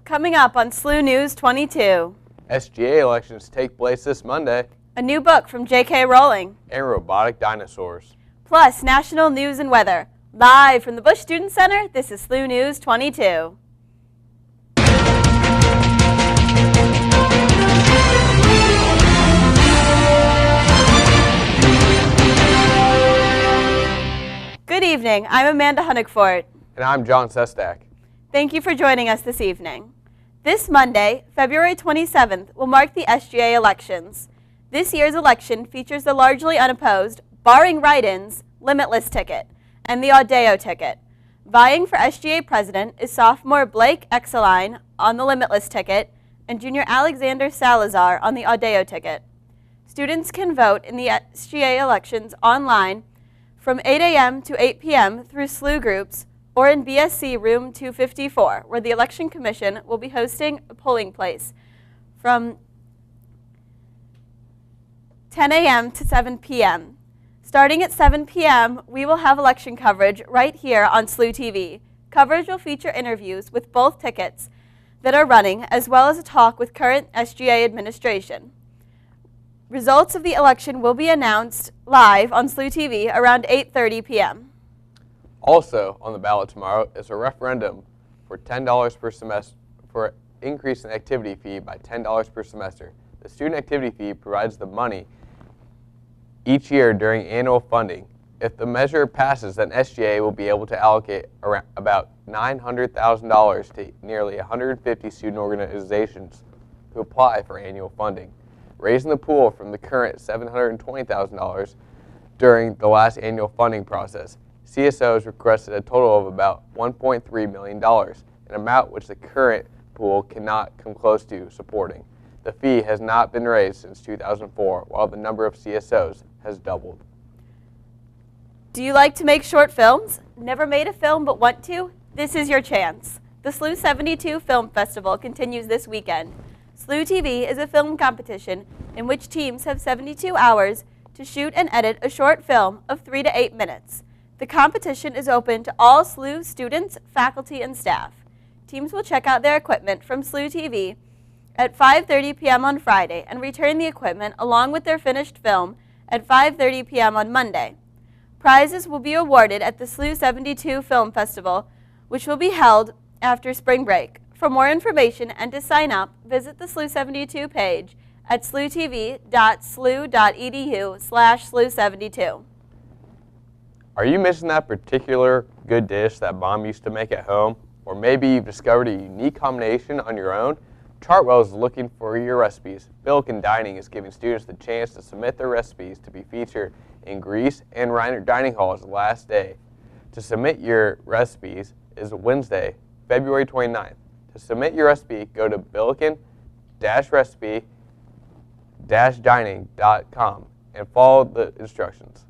Coming up on SLU News 22. SGA elections take place this Monday. A new book from J.K. Rowling. And robotic dinosaurs. Plus national news and weather. Live from the Bush Student Center, this is SLU News 22. Good evening, I'm Amanda Honigfort. And I'm John Sestak. Thank you for joining us this evening. This Monday, February 27th, will mark the SGA elections. This year's election features the largely unopposed, barring write-ins, Limitless ticket and the Audeo ticket. Vying for SGA president is sophomore Blake Exeline on the Limitless ticket and junior Alexander Salazar on the Audeo ticket. Students can vote in the SGA elections online from 8 a.m. to 8 p.m. through SLU groups or in BSC room 254, where the Election Commission will be hosting a polling place from 10 a.m. to 7 p.m. Starting at 7 p.m., we will have election coverage right here on SLU-TV. Coverage will feature interviews with both tickets that are running, as well as a talk with current SGA administration. Results of the election will be announced live on SLU-TV around 8:30 p.m. Also on the ballot tomorrow is a referendum for $10 per semester for increase in activity fee by $10 per semester. The student activity fee provides the money each year during annual funding. If the measure passes, then SGA will be able to allocate around about $900,000 to nearly 150 student organizations who apply for annual funding, raising the pool from the current $720,000 during the last annual funding process. CSOs requested a total of about $1.3 million, an amount which the current pool cannot come close to supporting. The fee has not been raised since 2004, while the number of CSOs has doubled. Do you like to make short films? Never made a film but want to? This is your chance. The SLU-72 Film Festival continues this weekend. SLU-TV is a film competition in which teams have 72 hours to shoot and edit a short film of 3 to 8 minutes. The competition is open to all SLU students, faculty, and staff. Teams will check out their equipment from SLU-TV at 5:30 p.m. on Friday and return the equipment along with their finished film at 5:30 p.m. on Monday. Prizes will be awarded at the SLU-72 Film Festival, which will be held after spring break. For more information and to sign up, visit the SLU-72 page at slutv.slu.edu/SLU-72. Are you missing that particular good dish that Mom used to make at home? Or maybe you've discovered a unique combination on your own? Chartwell is looking for your recipes. Billiken Dining is giving students the chance to submit their recipes to be featured in Greece and Reiner Dining Hall's last day. To submit your recipes is Wednesday, February 29th. To submit your recipe, go to billiken-recipe-dining.com and follow the instructions.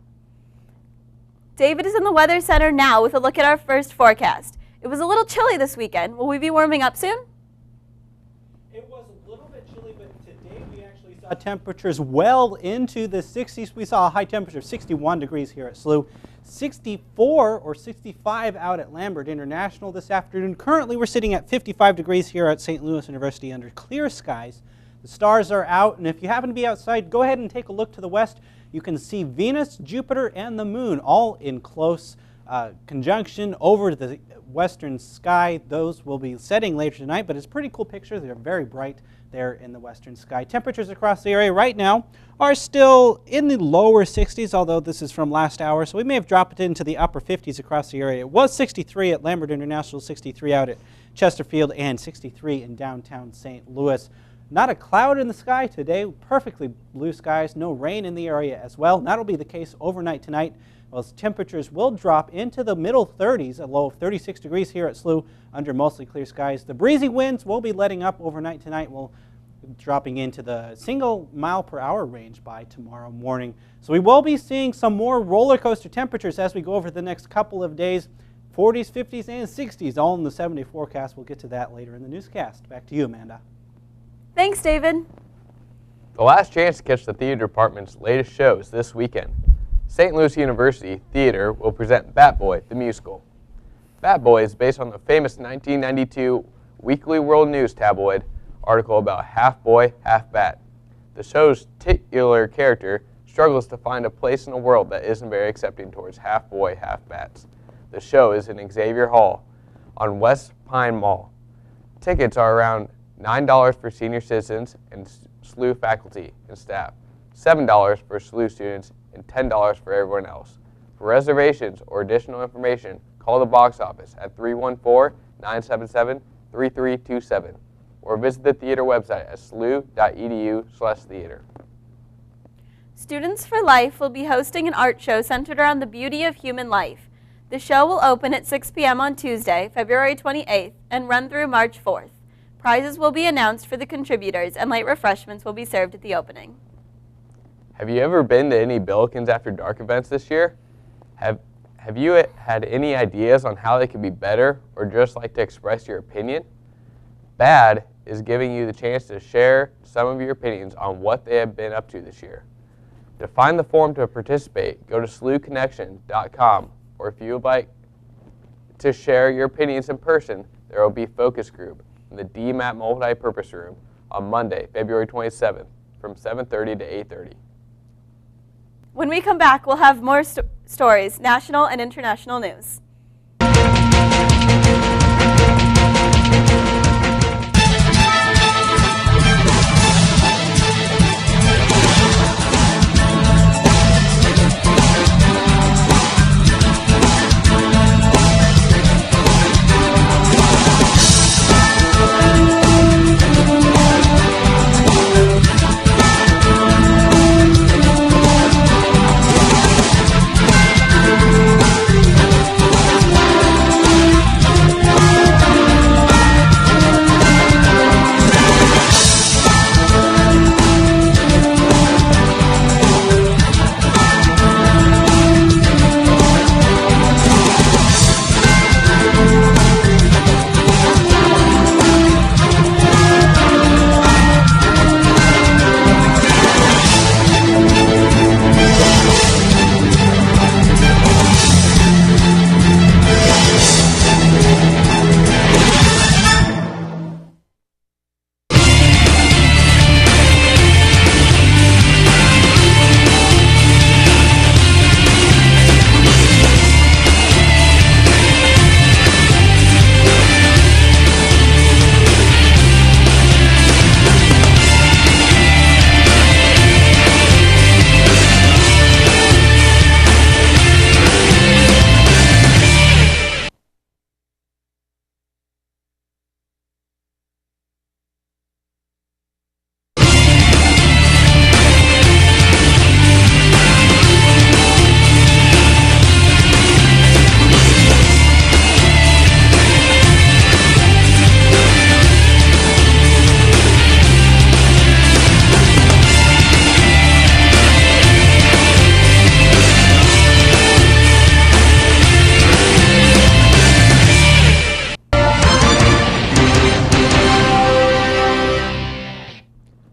David is in the Weather Center now with a look at our first forecast. It was a little chilly this weekend. Will we be warming up soon? It was a little bit chilly, but today we actually saw temperatures well into the 60s. We saw a high temperature of 61 degrees here at SLU, 64 or 65 out at Lambert International this afternoon. Currently we're sitting at 55 degrees here at St. Louis University under clear skies. The stars are out, and if you happen to be outside, go ahead and take a look to the west. You can see Venus, Jupiter, and the moon all in close conjunction over the western sky. Those will be setting later tonight, but it's a pretty cool picture. They're very bright there in the western sky. Temperatures across the area right now are still in the lower 60s, although this is from last hour, so we may have dropped it into the upper 50s across the area. It was 63 at Lambert International, 63 out at Chesterfield, and 63 in downtown St. Louis. Not a cloud in the sky today, perfectly blue skies, no rain in the area as well. That'll be the case overnight tonight, as temperatures will drop into the middle 30s, a low of 36 degrees here at SLU under mostly clear skies. The breezy winds will be letting up overnight tonight, will dropping into the single mile per hour range by tomorrow morning. So we will be seeing some more roller coaster temperatures as we go over the next couple of days. 40s, 50s, and 60s, all in the 70 forecast. We'll get to that later in the newscast. Back to you, Amanda. Thanks, David. The last chance to catch the theater department's latest shows this weekend. St. Louis University Theater will present Bat Boy, the musical. Bat Boy is based on the famous 1992 Weekly World News tabloid article about half boy, half bat. The show's titular character struggles to find a place in the world that isn't very accepting towards half boy, half bats. The show is in Xavier Hall on West Pine Mall. Tickets are around $9 for senior citizens and SLU faculty and staff, $7 for SLU students, and $10 for everyone else. For reservations or additional information, call the box office at 314-977-3327 or visit the theater website at slu.edu/theater. Students for Life will be hosting an art show centered around the beauty of human life. The show will open at 6 p.m. on Tuesday, February 28th, and run through March 4th. Prizes will be announced for the contributors, and light refreshments will be served at the opening. Have you ever been to any Billikens After Dark events this year? Have you had any ideas on how they could be better or just like to express your opinion? BAD is giving you the chance to share some of your opinions on what they have been up to this year. To find the form to participate, go to sluconnection.com, or if you would like to share your opinions in person, there will be a focus group in the DMAT multi-purpose room on Monday, February 27th from 7:30 to 8:30. When we come back, we'll have more stories, national and international news.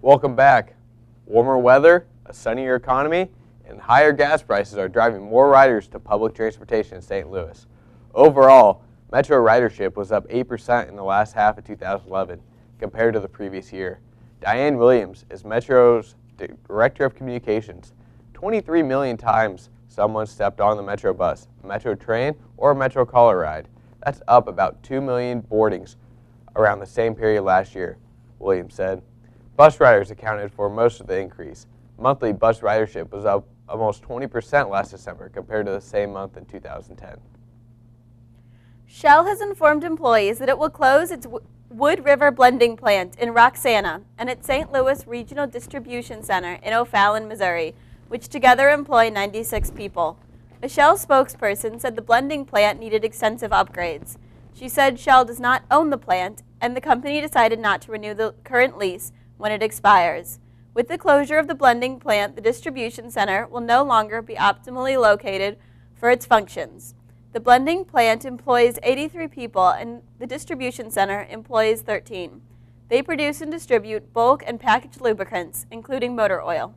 Welcome back. Warmer weather, a sunnier economy, and higher gas prices are driving more riders to public transportation in St. Louis. Overall, Metro ridership was up 8% in the last half of 2011 compared to the previous year. Diane Williams is Metro's Director of Communications. 23 million times someone stepped on the Metro bus, a Metro train, or a Metro caller ride. That's up about 2 million boardings around the same period last year, Williams said. Bus riders accounted for most of the increase. Monthly bus ridership was up almost 20% last December compared to the same month in 2010. Shell has informed employees that it will close its Wood River blending plant in Roxana and its St. Louis Regional Distribution Center in O'Fallon, Missouri, which together employ 96 people. A Shell spokesperson said the blending plant needed extensive upgrades. She said Shell does not own the plant, and the company decided not to renew the current lease when it expires. With the closure of the blending plant, the distribution center will no longer be optimally located for its functions. The blending plant employs 83 people, and the distribution center employs 13. They produce and distribute bulk and packaged lubricants, including motor oil.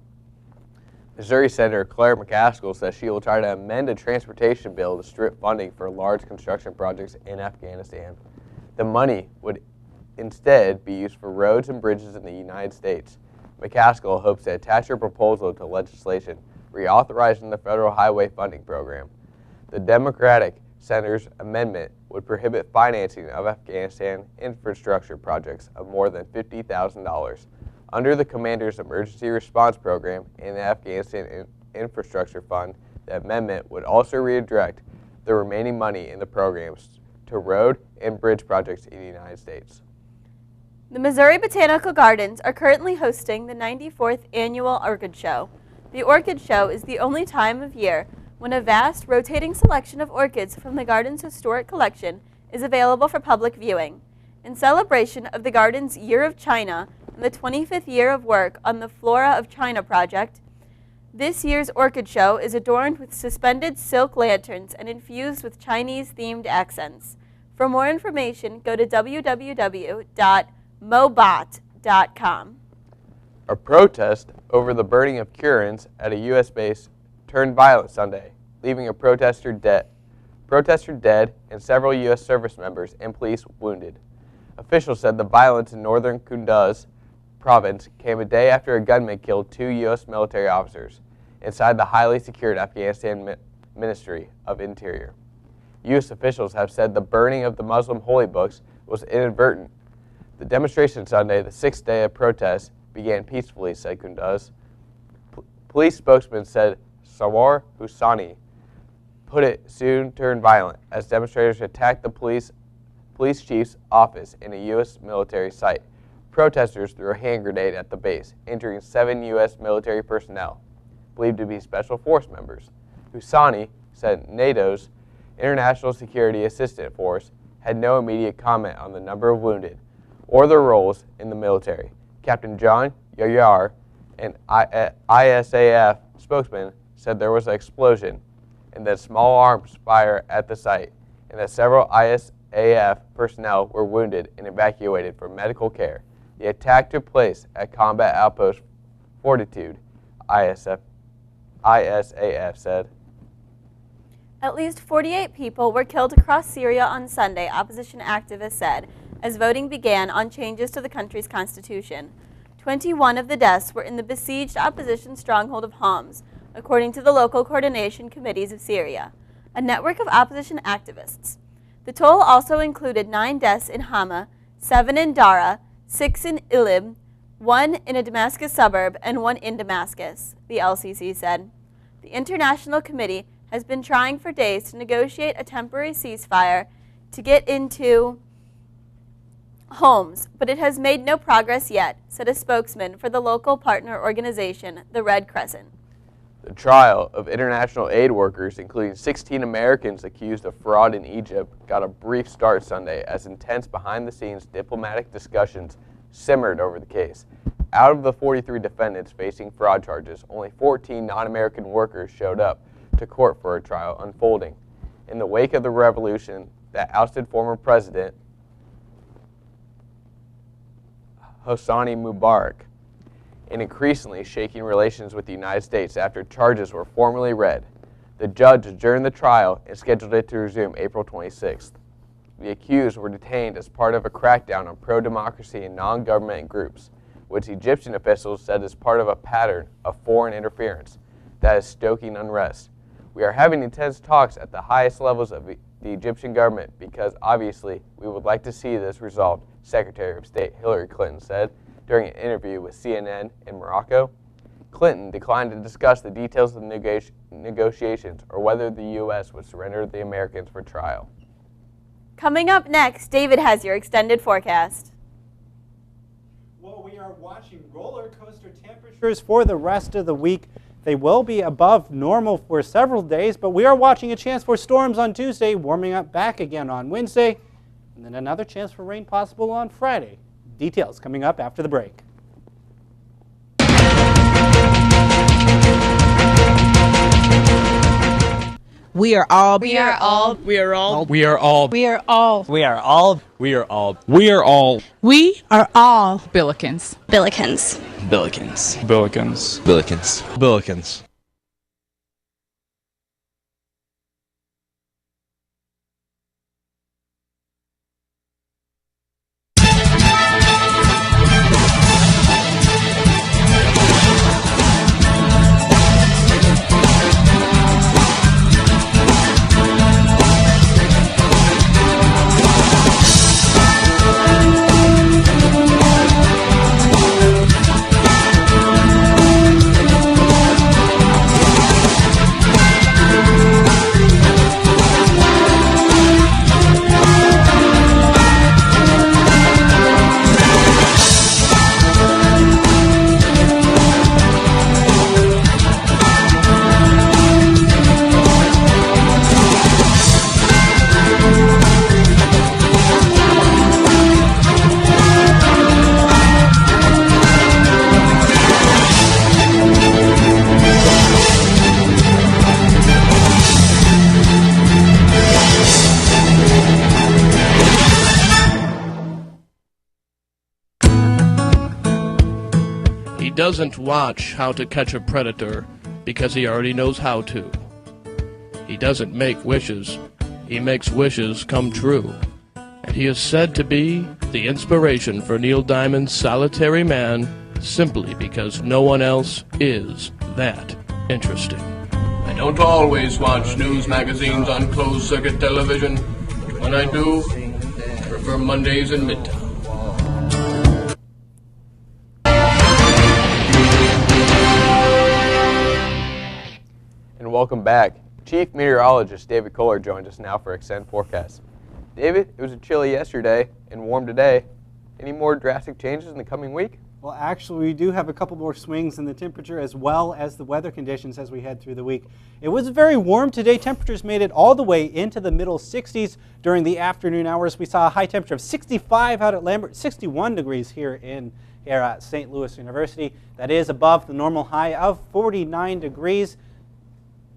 Missouri Senator Claire McCaskill says she will try to amend a transportation bill to strip funding for large construction projects in Afghanistan. The money would instead be used for roads and bridges in the United States. McCaskill hopes to attach her proposal to legislation reauthorizing the Federal Highway Funding Program. The Democratic Senator's amendment would prohibit financing of Afghanistan infrastructure projects of more than $50,000. Under the Commander's Emergency Response Program and the Afghanistan Infrastructure Fund, the amendment would also redirect the remaining money in the programs to road and bridge projects in the United States. The Missouri Botanical Gardens are currently hosting the 94th Annual Orchid Show. The Orchid Show is the only time of year when a vast rotating selection of orchids from the garden's historic collection is available for public viewing. In celebration of the garden's Year of China and the 25th year of work on the Flora of China project, this year's Orchid Show is adorned with suspended silk lanterns and infused with Chinese-themed accents. For more information, go to www.mobot.com. A protest over the burning of Kurans at a U.S. base turned violent Sunday, leaving a protester dead and several U.S. service members and police wounded. Officials said the violence in northern Kunduz province came a day after a gunman killed 2 U.S. military officers inside the highly secured Afghanistan Ministry of Interior. U.S. officials have said the burning of the Muslim holy books was inadvertent. The demonstration Sunday, the 6th day of protest, began peacefully, said Kunduz. Police spokesman said Sawar Husani put it soon turned violent as demonstrators attacked the police chief's office in a U.S. military site. Protesters threw a hand grenade at the base, injuring 7 U.S. military personnel, believed to be Special Force members. Husani said NATO's International Security Assistance Force had no immediate comment on the number of wounded or their roles in the military. Captain John Yayar, an ISAF spokesman, said there was an explosion and that small arms fire at the site and that several ISAF personnel were wounded and evacuated for medical care. The attack took place at Combat Outpost Fortitude, ISAF said. At least 48 people were killed across Syria on Sunday, opposition activists said, as voting began on changes to the country's constitution. 21 of the deaths were in the besieged opposition stronghold of Homs, according to the local coordination committees of Syria, a network of opposition activists. The toll also included 9 deaths in Hama, 7 in Dara, 6 in Idlib, 1 in a Damascus suburb, and 1 in Damascus, the LCC said. The International Committee has been trying for days to negotiate a temporary ceasefire to get into Homs, but it has made no progress yet, said a spokesman for the local partner organization, the Red Crescent. The trial of international aid workers, including 16 Americans accused of fraud in Egypt, got a brief start Sunday as intense behind-the-scenes diplomatic discussions simmered over the case. Out of the 43 defendants facing fraud charges, only 14 non-American workers showed up to court for a trial unfolding. In the wake of the revolution that ousted former President Hosni Mubarak, and increasingly shaking relations with the United States after charges were formally read. The judge adjourned the trial and scheduled it to resume April 26th. The accused were detained as part of a crackdown on pro-democracy and non-government groups, which Egyptian officials said is part of a pattern of foreign interference that is stoking unrest. We are having intense talks at the highest levels of the Egyptian government because obviously we would like to see this resolved, Secretary of State Hillary Clinton said during an interview with CNN in Morocco. Clinton declined to discuss the details of the negotiations or whether the U.S. would surrender the Americans for trial. Coming up next, David has your extended forecast. Well, we are watching roller coaster temperatures for the rest of the week. They will be above normal for several days, but we are watching a chance for storms on Tuesday, warming up back again on Wednesday, and then another chance for rain possible on Friday. Details coming up after the break. We are all. We are all. We are all. We are all. We are all. We are all. We are all. We are all. We are all. Billikens. Billikens. Billikens. Billikens. Billikens. Billikens. doesn't watch How to Catch a Predator because he already knows how to. He doesn't make wishes. He makes wishes come true. And he is said to be the inspiration for Neil Diamond's Solitary Man simply because no one else is that interesting. I don't always watch news magazines on closed-circuit television. When I do, I prefer Mondays in Midtown. And welcome back. Chief Meteorologist David Kohler joins us now for Extend Forecast. David, it was a chilly yesterday and warm today. Any more drastic changes in the coming week? Well, actually, we do have a couple more swings in the temperature as well as the weather conditions as we head through the week. It was very warm today. Temperatures made it all the way into the middle 60s during the afternoon hours. We saw a high temperature of 65 out at Lambert, 61 degrees here at St. Louis University. That is above the normal high of 49 degrees.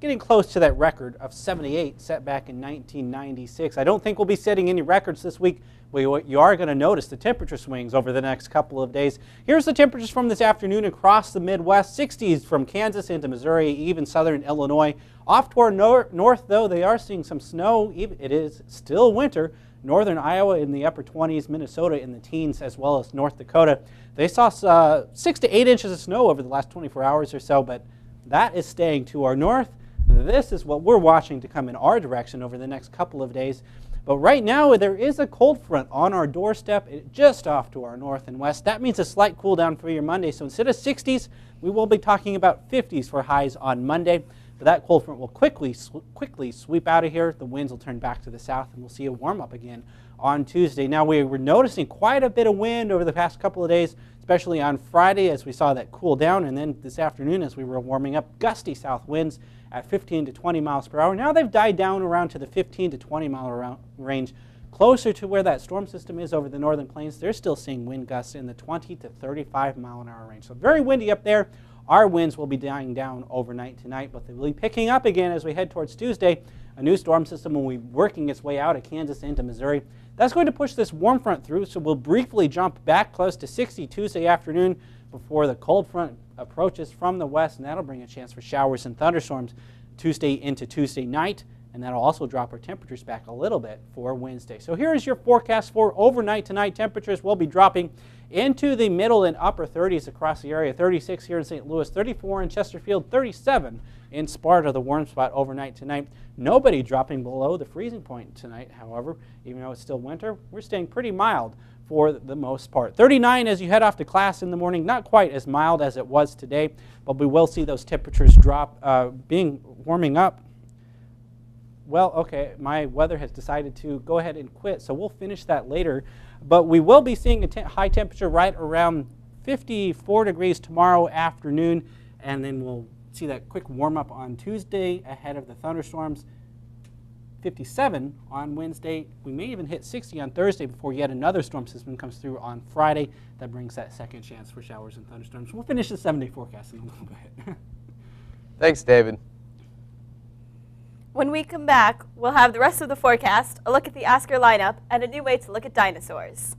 Getting close to that record of 78 set back in 1996. I don't think we'll be setting any records this week, but you are going to notice the temperature swings over the next couple of days. Here's the temperatures from this afternoon across the Midwest. 60s from Kansas into Missouri, even southern Illinois. Off to our north, though, they are seeing some snow. It is still winter. Northern Iowa in the upper 20s, Minnesota in the teens, as well as North Dakota. They saw 6 to 8 inches of snow over the last 24 hours or so, but that is staying to our north. This is what we're watching to come in our direction over the next couple of days. But right now, there is a cold front on our doorstep just off to our north and west. That means a slight cool down for your Monday. So instead of 60s, we will be talking about 50s for highs on Monday. But that cold front will quickly sweep out of here. The winds will turn back to the south, and we'll see a warm up again on Tuesday. Now, we were noticing quite a bit of wind over the past couple of days, especially on Friday as we saw that cool down. And then this afternoon as we were warming up, gusty south winds at 15 to 20 miles per hour. Now they've died down around to the 15 to 20 mile range, closer to where that storm system is over the northern plains. They're still seeing wind gusts in the 20 to 35 mile an hour range. So very windy up there. Our winds will be dying down overnight tonight, but they will be picking up again as we head towards Tuesday. A new storm system will be working its way out of Kansas into Missouri. That's going to push this warm front through, so we'll briefly jump back close to 60 Tuesday afternoon before the cold front approaches from the west, and that'll bring a chance for showers and thunderstorms Tuesday into Tuesday night, and that'll also drop our temperatures back a little bit for Wednesday. So here is your forecast for overnight tonight. Temperatures will be dropping into the middle and upper 30s across the area. 36 here in St. Louis, 34 in Chesterfield, 37 in Sparta, the warm spot overnight tonight. Nobody dropping below the freezing point tonight, however. Even though it's still winter, we're staying pretty mild for the most part. 39 as you head off to class in the morning, not quite as mild as it was today, but we will see those temperatures drop, warming up. Well, okay, my weather has decided to go ahead and quit, so we'll finish that later. But we will be seeing a high temperature right around 54 degrees tomorrow afternoon, and then we'll see that quick warm up on Tuesday ahead of the thunderstorms. 57 on Wednesday. We may even hit 60 on Thursday before yet another storm system comes through on Friday. That brings that second chance for showers and thunderstorms. We'll finish the 7-day forecast in a little bit. Thanks, David. When we come back, we'll have the rest of the forecast, a look at the Oscar lineup, and a new way to look at dinosaurs.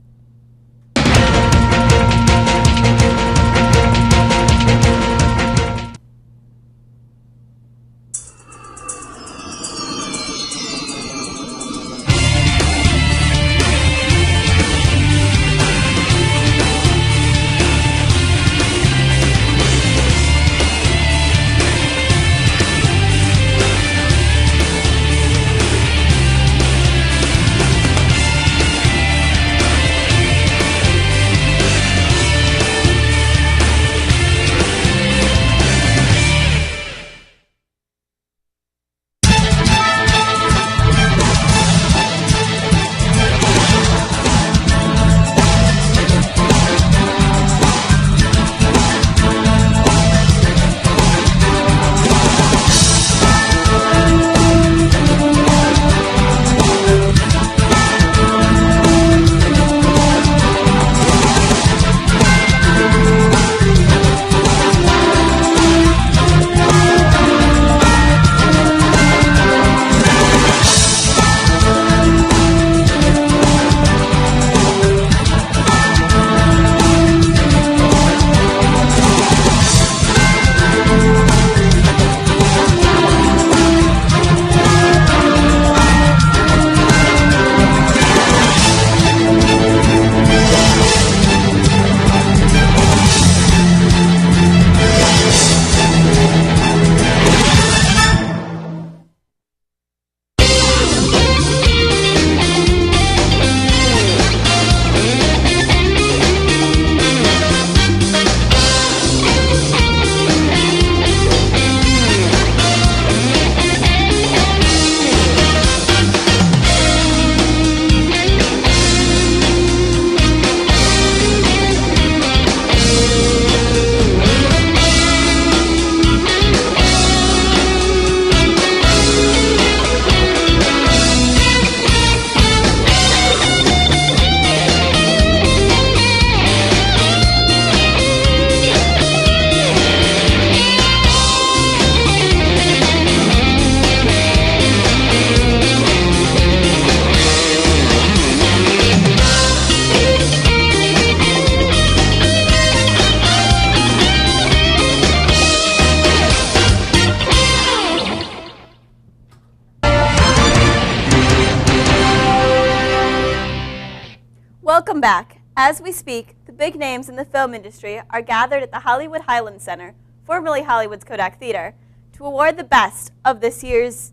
Welcome back. As we speak, the big names in the film industry are gathered at the Hollywood Highland Center, formerly Hollywood's Kodak Theater, to award the best of this year's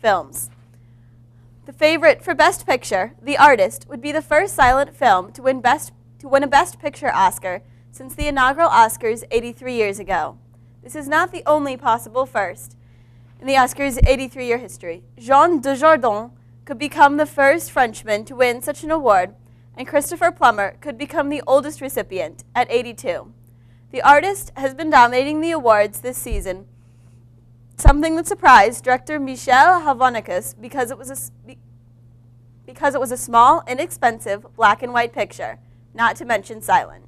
films. The favorite for Best Picture, The Artist, would be the first silent film to win a Best Picture Oscar since the inaugural Oscars 83 years ago. This is not the only possible first in the Oscars' 83-year history. Jean Dujardin could become the first Frenchman to win such an award, and Christopher Plummer could become the oldest recipient at 82. The Artist has been dominating the awards this season, something that surprised director Michel Havonikas because it was a small, inexpensive, black and white picture, not to mention silent.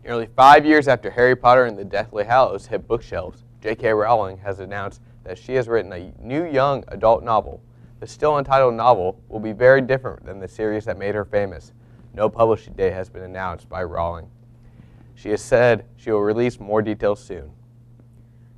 Nearly 5 years after Harry Potter and the Deathly Hallows hit bookshelves, J.K. Rowling has announced that she has written a new young adult novel. The still untitled novel will be very different than the series that made her famous. No publishing date has been announced by Rowling. She has said she will release more details soon.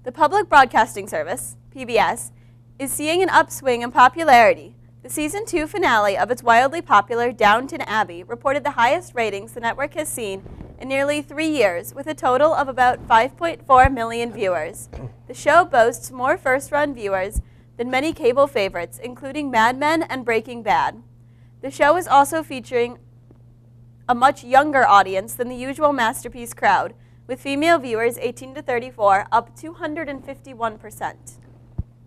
The Public Broadcasting Service, PBS, is seeing an upswing in popularity. The season 2 finale of its wildly popular Downton Abbey reported the highest ratings the network has seen in nearly 3 years, with a total of about 5.4 million viewers. The show boasts more first-run viewers than many cable favorites, including Mad Men and Breaking Bad. The show is also featuring a much younger audience than the usual Masterpiece crowd, with female viewers 18 to 34 up 251%.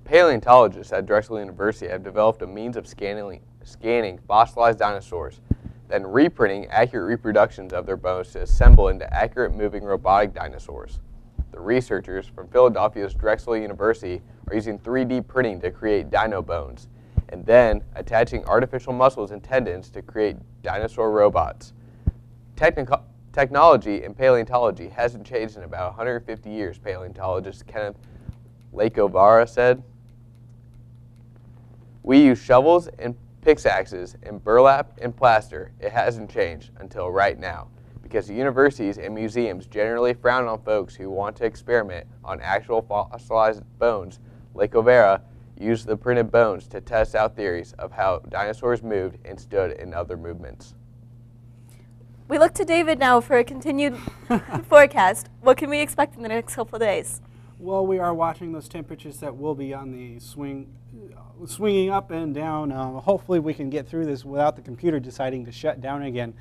Paleontologists at Drexel University have developed a means of scanning fossilized dinosaurs, then reprinting accurate reproductions of their bones to assemble into accurate moving robotic dinosaurs. The researchers from Philadelphia's Drexel University are using 3D printing to create dino bones, and then attaching artificial muscles and tendons to create dinosaur robots. Technology in paleontology hasn't changed in about 150 years, paleontologist Kenneth Lacovara said. We use shovels and pickaxes and burlap and plaster. It hasn't changed until right now, because universities and museums generally frown on folks who want to experiment on actual fossilized bones. Lacovara used the printed bones to test out theories of how dinosaurs moved and stood in other movements. We look to David now for a continued forecast. What can we expect in the next couple of days? Well, we are watching those temperatures that will be on the swinging up and down. Hopefully we can get through this without the computer deciding to shut down again.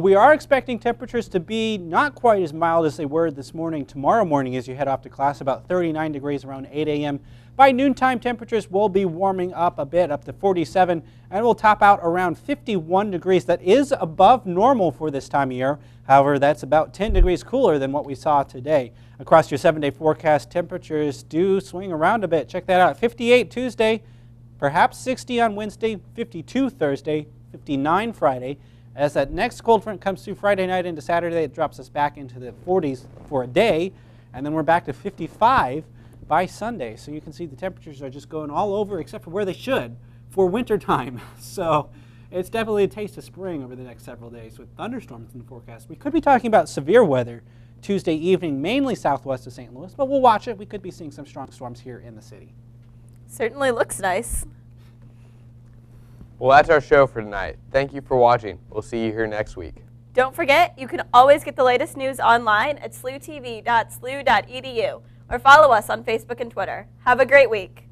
We are expecting temperatures to be not quite as mild as they were this morning. Tomorrow morning as you head off to class, about 39 degrees around 8 a.m. By noontime, temperatures will be warming up a bit, up to 47, and will top out around 51 degrees. That is above normal for this time of year. However, that's about 10 degrees cooler than what we saw today. Across your 7-day forecast, temperatures do swing around a bit. Check that out. 58 Tuesday, perhaps 60 on Wednesday, 52 Thursday, 59 Friday. As that next cold front comes through Friday night into Saturday, it drops us back into the 40s for a day, and then we're back to 55 by Sunday. So you can see the temperatures are just going all over except for where they should for winter time. So it's definitely a taste of spring over the next several days with thunderstorms in the forecast. We could be talking about severe weather Tuesday evening, mainly southwest of St. Louis, but we'll watch it. We could be seeing some strong storms here in the city. Certainly looks nice. Well, that's our show for tonight. Thank you for watching. We'll see you here next week. Don't forget, you can always get the latest news online at SLU-TV.slu.edu or follow us on Facebook and Twitter. Have a great week.